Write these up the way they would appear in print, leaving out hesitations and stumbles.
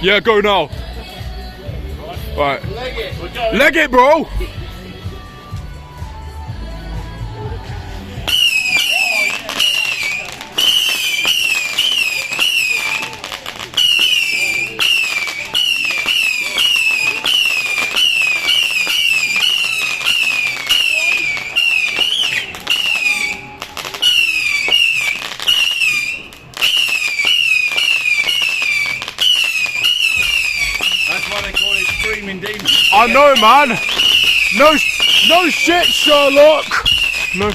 Yeah, go now. Right. Leg it, bro. I know, man. No shit, Sherlock. No.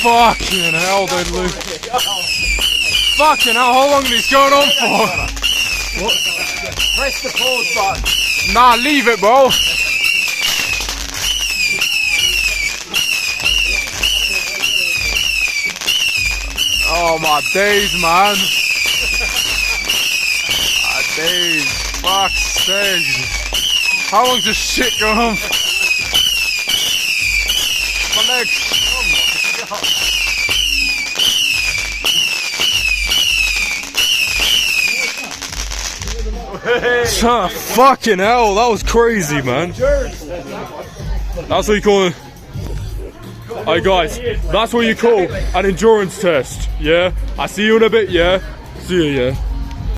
Fucking hell, dude, Luke. Fucking hell, how long is this going on for? What? Press the pause button. Nah, leave it, bro. Oh my days, man. My days. Fuck's sake. How long's this shit going on? My legs. Fucking hell, that was crazy, man. That's what you call it. Alright guys, that's what you call an endurance test, yeah? I see you in a bit, yeah? See you, yeah?